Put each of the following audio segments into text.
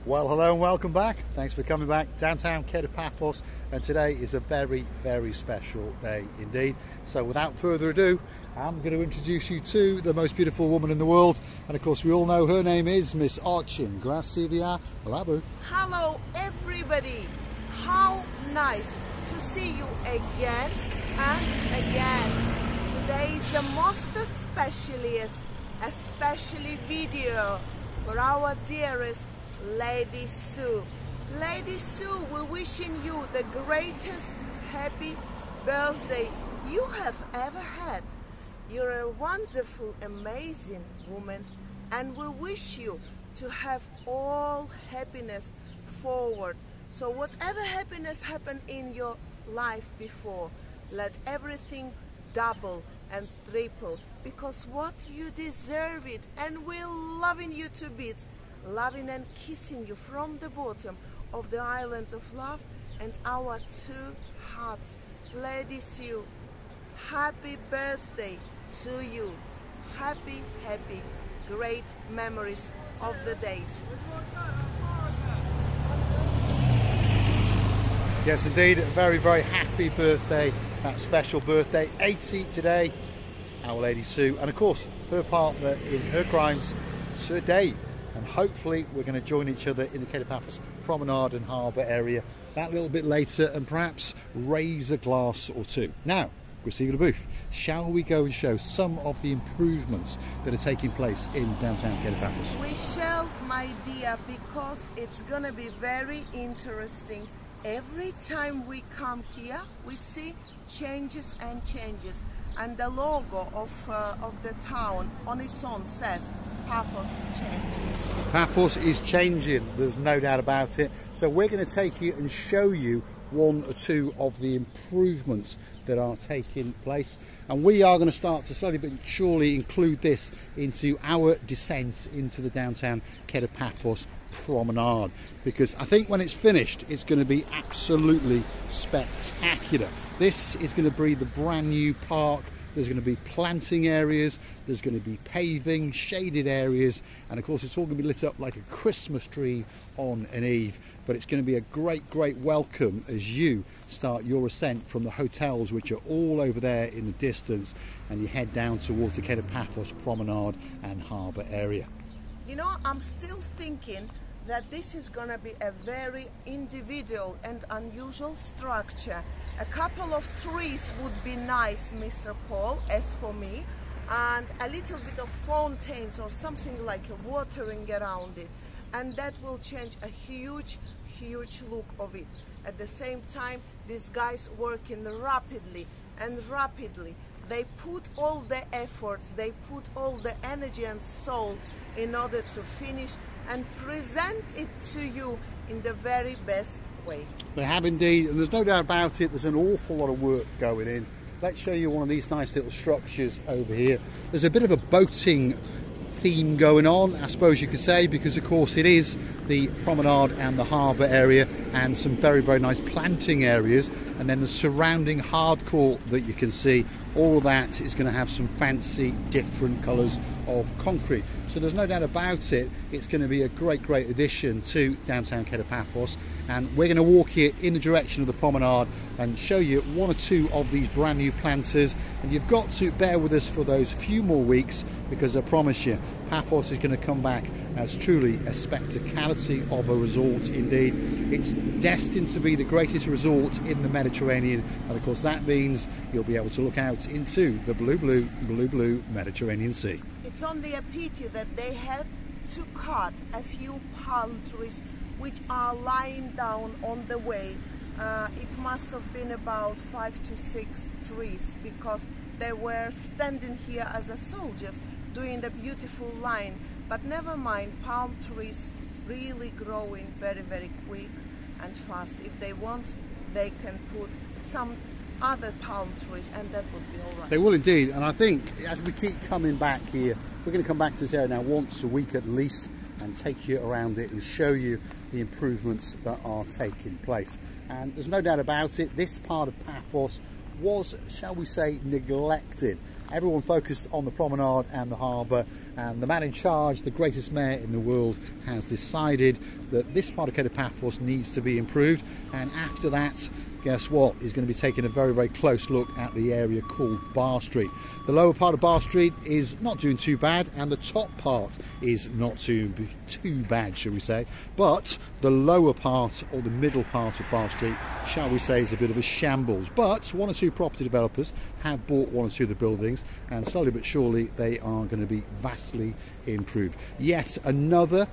Well, hello and welcome back. Thanks for coming back. Downtown Kato Paphos, and today is a very, very special day indeed. So without further ado, I'm going to introduce you to the most beautiful woman in the world. And of course, we all know her name is Miss Archin Gracivia Labu. Hello everybody. How nice to see you again and again. Today is the most especially video for our dearest Lady Sue. Lady Sue, we're wishing you the greatest happy birthday you have ever had. You're a wonderful, amazing woman, and we wish you to have all happiness forward. So whatever happiness happened in your life before, let everything double and triple, because what you deserve it, and we're loving you to bits, loving and kissing you from the bottom of the island of love and our two hearts. Lady Sue, happy birthday to you. Happy, great memories of the days. Yes, indeed, a very, very happy birthday. That special birthday, 80 today, our Lady Sue, and of course her partner in her crimes, Sir Dave. And hopefully we're going to join each other in the Kato Paphos Promenade and Harbour area that little bit later, and perhaps raise a glass or two. Now, Gracivia Labu, shall we go and show some of the improvements that are taking place in downtown Kato Paphos? We shall, my dear, because it's going to be very interesting. Every time we come here, we see changes and changes. And the logo of the town on its own says Paphos changes. Paphos is changing, there's no doubt about it. So we're going to take you and show you one or two of the improvements that are taking place. And we are going to start to slowly but surely include this into our descent into the downtown Kato Paphos promenade, because I think when it's finished it's going to be absolutely spectacular. This is going to be the brand new park. There's going to be planting areas, there's going to be paving, shaded areas, and of course it's all going to be lit up like a Christmas tree on an eve. But it's going to be a great welcome as you start your ascent from the hotels, which are all over there in the distance, and you head down towards the Kato Paphos promenade and harbour area. You know, I'm still thinking that this is going to be a very individual and unusual structure. A couple of trees would be nice, Mr. Paul, as for me, and a little bit of fountains or something like a watering around it, and that will change a huge look of it. At the same time, these guys working rapidly. They put all the efforts, they put all the energy and soul in order to finish and present it to you in the very best way. They have indeed, and there's no doubt about it, there's an awful lot of work going in. Let's show you one of these nice little structures over here. There's a bit of a boating theme going on, I suppose you could say, because of course it is the promenade and the harbour area, and some very nice planting areas, and then the surrounding hardcore that you can see. All of that is going to have some fancy different colours of concrete. So there's no doubt about it, it's going to be a great addition to downtown Kato Paphos, and we're going to walk here in the direction of the promenade and show you one or two of these brand new planters. And you've got to bear with us for those few more weeks, because I promise you Paphos is going to come back as truly a spectacularity of a resort indeed. It's destined to be the greatest resort in the Mediterranean, and of course that means you'll be able to look out into the blue Mediterranean Sea. It's only a pity that they had to cut a few palm trees which are lying down on the way. It must have been about 5 to 6 trees, because they were standing here as a soldiers doing the beautiful line. But never mind, palm trees really growing very quick and fast. If they want, they can put some other palm trees, and that would be all right. They will indeed, and I think as we keep coming back here, we're going to come back to this area now once a week at least and take you around it and show you the improvements that are taking place. And there's no doubt about it, this part of Paphos was, shall we say, neglected. Everyone focused on the promenade and the harbour, And the man in charge, the greatest mayor in the world, has decided that this part of Kato Paphos needs to be improved. And after that, guess what? He's going to be taking a very, very close look at the area called Bar Street. The lower part of Bar Street is not doing too bad, and the top part is not too bad, shall we say. But the lower part, or the middle part of Bar Street, shall we say, is a bit of a shambles. But one or two property developers have bought one or two of the buildings, and slowly but surely they are going to be vastly improved. Yet another,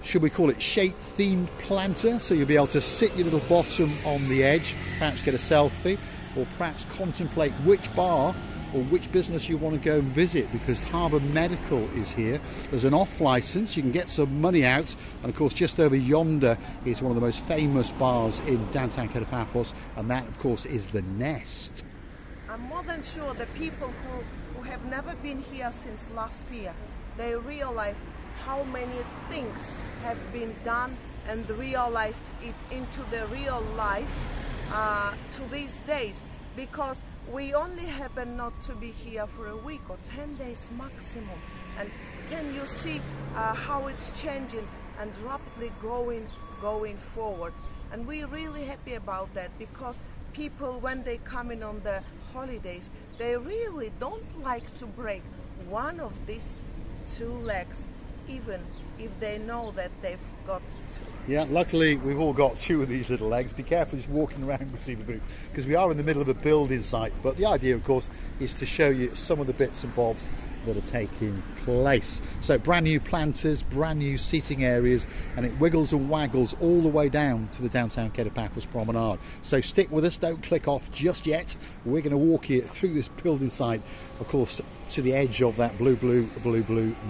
should we call it, shape-themed planter, so you'll be able to sit your little bottom on the edge, perhaps get a selfie, or perhaps contemplate which bar or which business you want to go and visit, because Harbour Medical is here. There's an off licence, you can get some money out, and of course just over yonder is one of the most famous bars in downtown Kato Paphos, and that of course is the Nest. I'm more than sure the people who have never been here since last year, they realized how many things have been done and realized it into the real life to these days, because we only happen not to be here for a week or 10 days maximum. And can you see how it's changing and rapidly going forward? And we're really happy about that, because people, when they come in on the holidays, they really don't like to break one of these two legs, even if they know that they've got it. Yeah, luckily we've all got two of these little legs. Be careful just walking around with the boot, because we are in the middle of a building site. But the idea, of course, is to show you some of the bits and bobs that are taking place. So brand new planters, brand new seating areas, and it wiggles and waggles all the way down to the downtown Kato Paphos promenade. So stick with us, don't click off just yet. We're going to walk you through this building site, of course, to the edge of that blue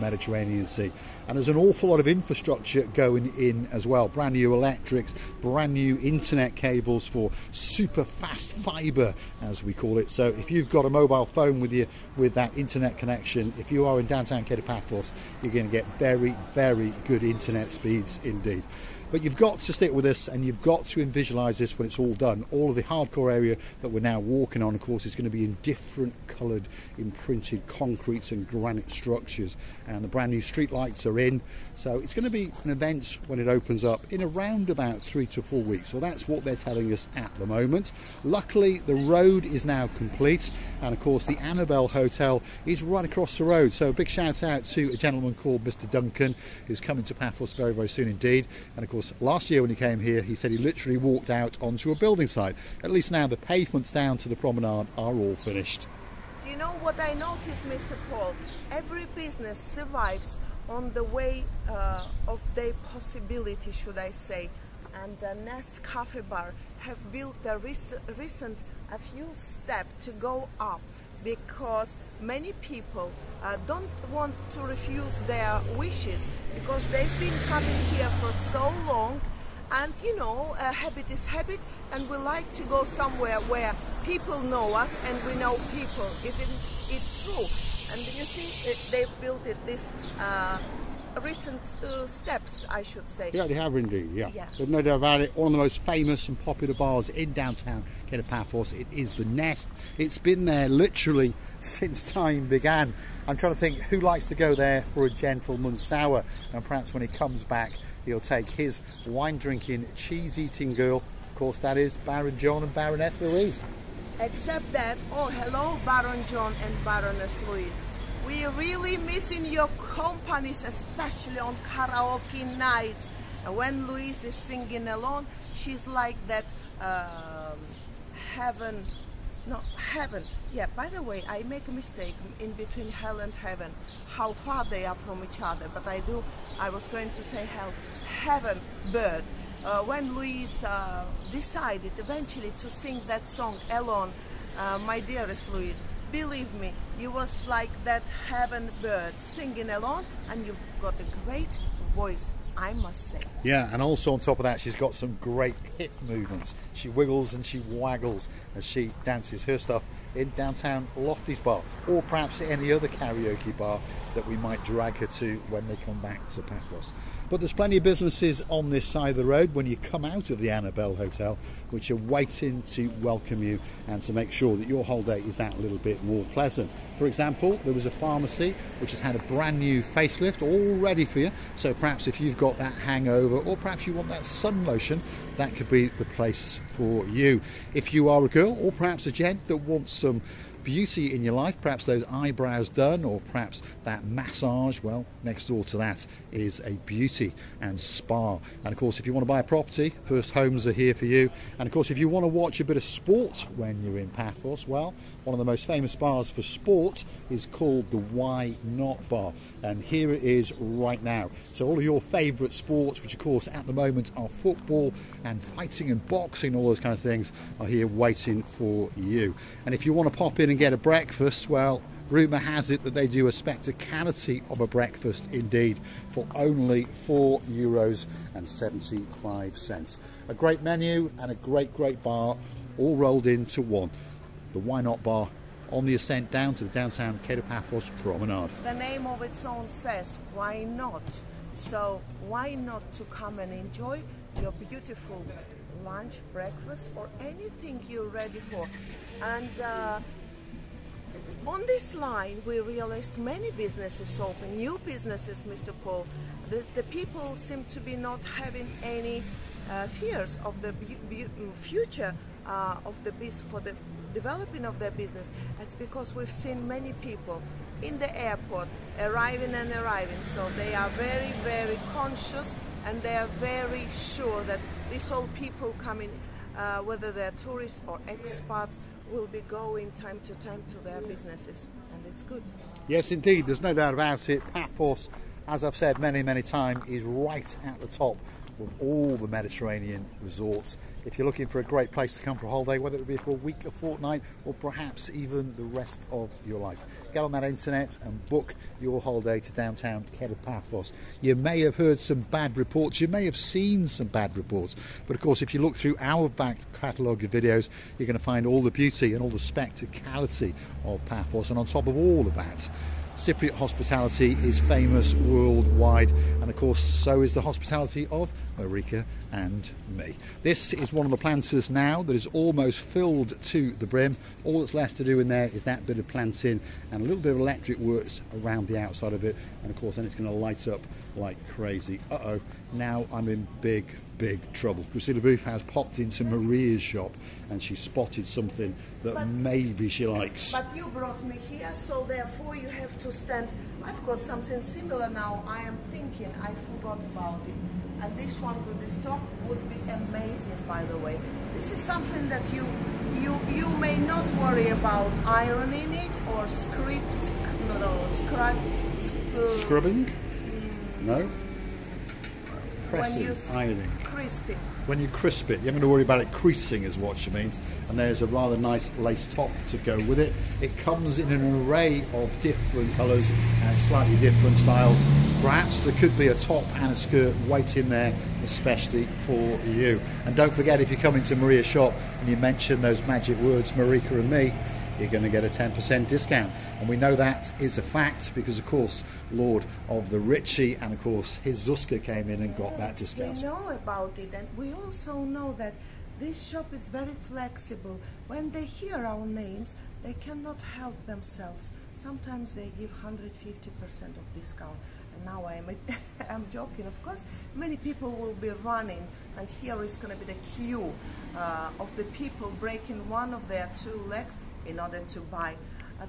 Mediterranean Sea. And there's an awful lot of infrastructure going in as well. Brand new electrics, brand new internet cables for super fast fibre, as we call it. So if you've got a mobile phone with you with that internet connection, if you are in downtown Kato Paphos, you're going to get very, very good internet speeds indeed. But you've got to stick with us, and you've got to visualise this when it's all done. All of the hardcore area that we're now walking on, of course, is going to be in different coloured imprinted concretes and granite structures, and the brand new street lights are in. So it's going to be an event when it opens up in around about 3 to 4 weeks. Well, that's what they're telling us at the moment. Luckily, the road is now complete, and of course the Annabelle Hotel is right across the road. So a big shout out to a gentleman called Mr. Duncan, who's coming to Paphos very, very soon indeed. And of course, last year when he came here, he said he literally walked out onto a building site. At least now the pavements down to the promenade are all finished. Do you know what I noticed, Mr. Paul? Every business survives on the way of their possibility, should I say. And the Nest Cafe Bar have built a few steps to go up, because many people don't want to refuse their wishes, because they've been coming here for so long, and you know, habit is habit, and we like to go somewhere where people know us and we know people. Isn't it true? And you see, they've built it this recent steps, I should say. Yeah, they have indeed, yeah. There's no doubt about it. One of the most famous and popular bars in downtown Kato Paphos, it is the Nest. It's been there literally since time began. I'm trying to think who likes to go there for a gentleman's sour, and perhaps when he comes back he'll take his wine drinking, cheese eating girl. Of course, that is Baron John and Baroness Louise. Except that, oh hello Baron John and Baroness Louise. We're really missing your companies, especially on karaoke nights. And when Louise is singing alone, she's like that heaven. Yeah, by the way, I make a mistake in between hell and heaven, how far they are from each other, but I was going to say hell, heaven bird. When Louise decided eventually to sing that song alone, my dearest Louise, believe me, you was like that heaven bird singing alone, and you've got a great voice, I must say. Yeah, and also on top of that, she's got some great hip movements. She wiggles and she waggles as she dances her stuff in downtown Lofty's Bar, or perhaps any other karaoke bar that we might drag her to when they come back to Paphos. But there's plenty of businesses on this side of the road when you come out of the Annabelle Hotel which are waiting to welcome you and to make sure that your holiday is that little bit more pleasant. For example, there was a pharmacy which has had a brand new facelift all ready for you, so perhaps if you've got that hangover or perhaps you want that sun lotion, that could be the place for you. If you are a girl or perhaps a gent that wants some beauty in your life, perhaps those eyebrows done or perhaps that massage, well, next door to that is a beauty and spa. And of course, if you want to buy a property, First Homes are here for you. And of course, if you want to watch a bit of sport when you're in Paphos, well, one of the most famous bars for sport is called the Why Not Bar, and here it is right now. So all of your favourite sports, which of course at the moment are football and fighting and boxing, all those kind of things, are here waiting for you. And if you want to pop in and get a breakfast, well, rumour has it that they do a spectacality of a breakfast indeed for only €4.75. A great menu and a great bar all rolled into one. The Why Not Bar on the ascent down to the downtown Kato Paphos promenade. The name of its own says, why not? So why not to come and enjoy your beautiful lunch, breakfast, or anything you're ready for. And on this line, we realized many businesses open, new businesses, Mr. Paul. The people seem to be not having any fears of the future of the business, for the developing of their business. That's because we've seen many people in the airport arriving, so they are very conscious, and they are very sure that these old people coming, whether they're tourists or expats, will be going time to time to their businesses, and it's good. Yes, indeed, there's no doubt about it. Paphos, as I've said many times, is right at the top of all the Mediterranean resorts. If you're looking for a great place to come for a holiday, whether it be for a week, a fortnight, or perhaps even the rest of your life, get on that internet and book your holiday to downtown Kato Paphos. You may have heard some bad reports, you may have seen some bad reports, but of course if you look through our back catalogue of videos, you're going to find all the beauty and all the spectacality of Paphos. And on top of all of that, Cypriot hospitality is famous worldwide, and of course so is the hospitality of Marika and me. This is one of the planters now that is almost filled to the brim. All that's left to do in there is that bit of planting and a little bit of electric works around the outside of it, and of course then it's going to light up like crazy. Now I'm in big trouble. Christina Booth has popped into Maria's shop and she spotted something that maybe she likes. But you brought me here, so therefore you have to stand. I've got something similar now. I am thinking, I forgot about it. And this one with this top would be amazing, by the way. This is something that you may not worry about ironing it or scrubbing? No? Pressing, ironing. Crisp it. When you crisp it, you're going to worry about it creasing is what she means. And there's a rather nice lace top to go with it. It comes in an array of different colours and slightly different styles. Perhaps there could be a top and a skirt waiting there especially for you. And don't forget, if you come into Maria's shop and you mention those magic words Marika and me, you're going to get a 10% discount. And we know that is a fact because, of course, Lord of the Ritchie and, of course, his Zuska came in and got that discount. We know about it, and we also know that this shop is very flexible. When they hear our names, they cannot help themselves. Sometimes they give 150% of discount. And now I'm joking, of course. Many people will be running, and here is going to be the queue of the people breaking one of their two legs in order to buy.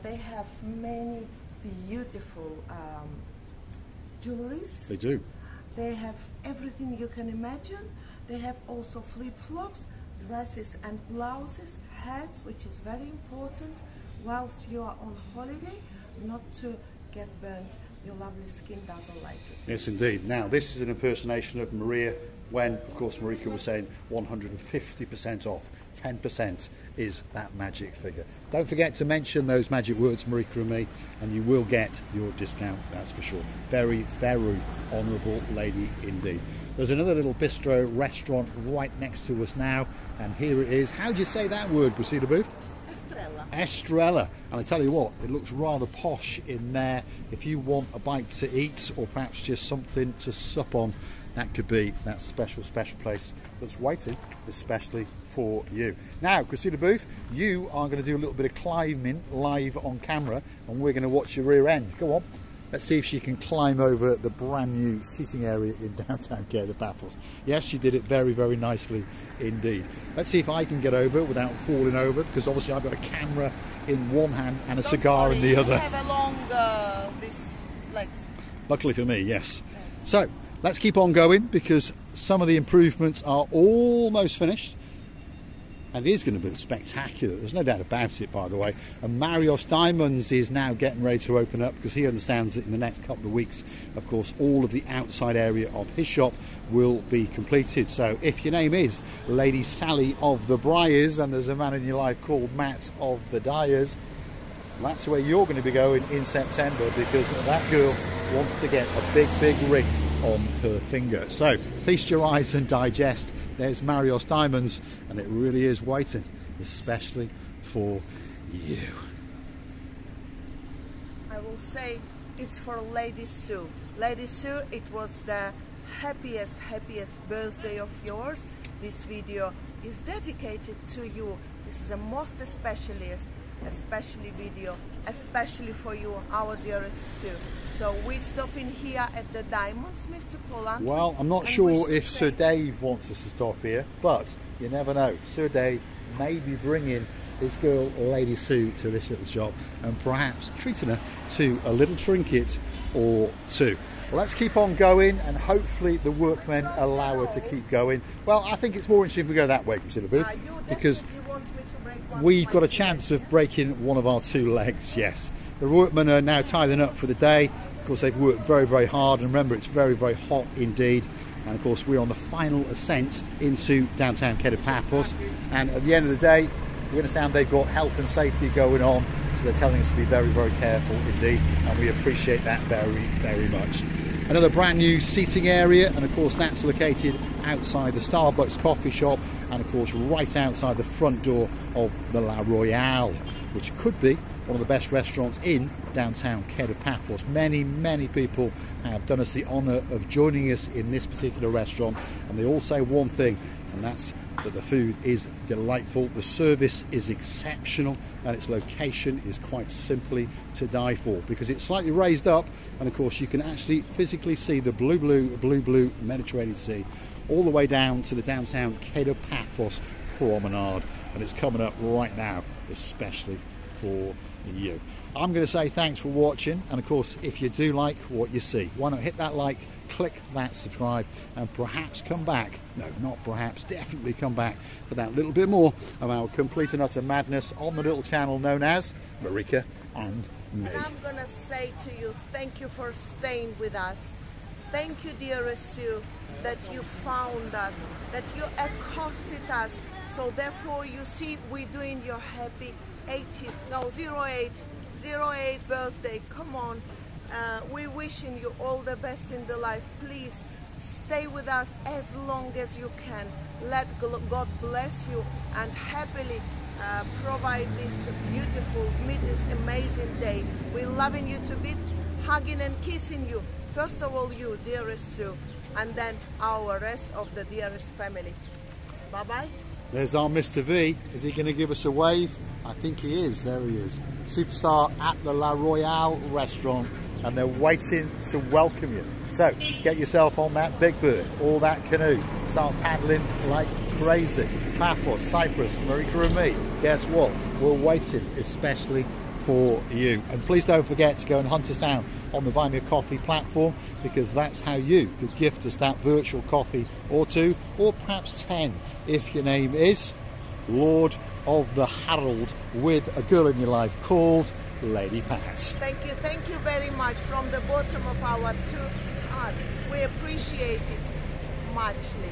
They have many beautiful jewelries. They do. They have everything you can imagine. They have also flip-flops, dresses and blouses, hats, which is very important whilst you are on holiday, not to get burnt. Your lovely skin doesn't like it. Yes, indeed. Now, this is an impersonation of Maria when, of course, Marika was saying 150% off. 10% is that magic figure. Don't forget to mention those magic words, Marika and me, and you will get your discount, that's for sure. Very honourable lady indeed. There's another little bistro restaurant right next to us now, and here it is. How do you say that word, Christina Booth? Estrella. And I tell you what, it looks rather posh in there. If you want a bite to eat, or perhaps just something to sup on, that could be that special place that's waiting especially for you. Now, Christina Booth, you are going to do a little bit of climbing live on camera, and we're going to watch your rear end. Go on. Let's see if she can climb over the brand new seating area in downtown Kato Paphos. Yes, she did it very, very nicely indeed. Let's see if I can get over without falling over, because obviously I've got a camera in one hand and a cigar in the other. You have along these legs. Luckily for me, yes. So let's keep on going, because some of the improvements are almost finished. And it is going to be spectacular, there's no doubt about it, by the way. And Marios Diamonds is now getting ready to open up, because he understands that in the next couple of weeks, of course, all of the outside area of his shop will be completed. So if your name is Lady Sally of the Briars and there's a man in your life called Matt of the Dyers, that's where you're going to be going in September, because that girl wants to get a big, big ring on her finger. So feast your eyes and digest. There's Marios Diamonds, and it really is waiting especially for you. I will say it's for Lady Sue. Lady Sue, it was the happiest birthday of yours. This video is dedicated to you. This is a most especially video, especially for you, our dearest Sue. So we're stopping here at the Diamonds, Mr. Poland. Well, I'm not sure if Sir Dave wants us to stop here, but you never know. Sir Dave may be bringing this girl, Lady Sue, to this little shop and perhaps treating her to a little trinket or two. Well, let's keep on going, and hopefully the workmen allow her to keep going. Well, I think it's more interesting if we go that way, Priscilla Booth, because we've got a chance of breaking one of our two legs, yes. The workmen are now tidying up for the day. Of course, they've worked very, very hard, and remember, it's very, very hot indeed. And of course, we're on the final ascent into downtown Kato Paphos. And at the end of the day, we understand they've got health and safety going on, so they're telling us to be very, very careful indeed, and we appreciate that very, very much. Another brand new seating area, and of course that's located outside the Starbucks coffee shop, and of course right outside the front door of the La Royale, which could be one of the best restaurants in downtown Kato Paphos. Many, many people have done us the honour of joining us in this particular restaurant, and they all say one thing, and that's that the food is delightful, the service is exceptional, and its location is quite simply to die for, because it's slightly raised up, and of course you can actually physically see the blue Mediterranean Sea all the way down to the downtown Kato Paphos promenade, and it's coming up right now especially for you. I'm going to say thanks for watching, and of course if you do like what you see, why not hit that like, click that subscribe, and perhaps come back, no, not perhaps, definitely come back for that little bit more of our complete and utter madness on the little channel known as Marika and me. And I'm gonna say to you, thank you for staying with us. Thank you, dearest Sue, that you found us, that you accosted us. So therefore, you see, we're doing your happy 08 birthday. Come on. We're wishing you all the best in the life. Please stay with us as long as you can. Let God bless you and happily provide this beautiful, meet this amazing day. We're loving you to bits, hugging and kissing you. First of all, you, dearest Sue, and then our rest of the dearest family. Bye-bye. There's our Mr. V. Is he going to give us a wave? I think he is. There he is. Superstar at the La Royale restaurant, and they're waiting to welcome you. So get yourself on that big bird or that canoe. Start paddling like crazy. Paphos, Cyprus, Marika and me. Guess what? We're waiting especially for you. And please don't forget to go and hunt us down on the Buy Me a Coffee platform, because that's how you could gift us that virtual coffee or two, or perhaps 10 if your name is Lord of the Harold with a girl in your life called Lady Pat. Thank you very much from the bottom of our two hearts. We appreciate it muchly.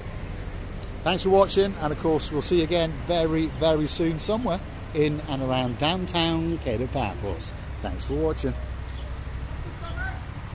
Thanks for watching, and of course we'll see you again very, very soon somewhere in and around downtown Kato Paphos. Thanks for watching.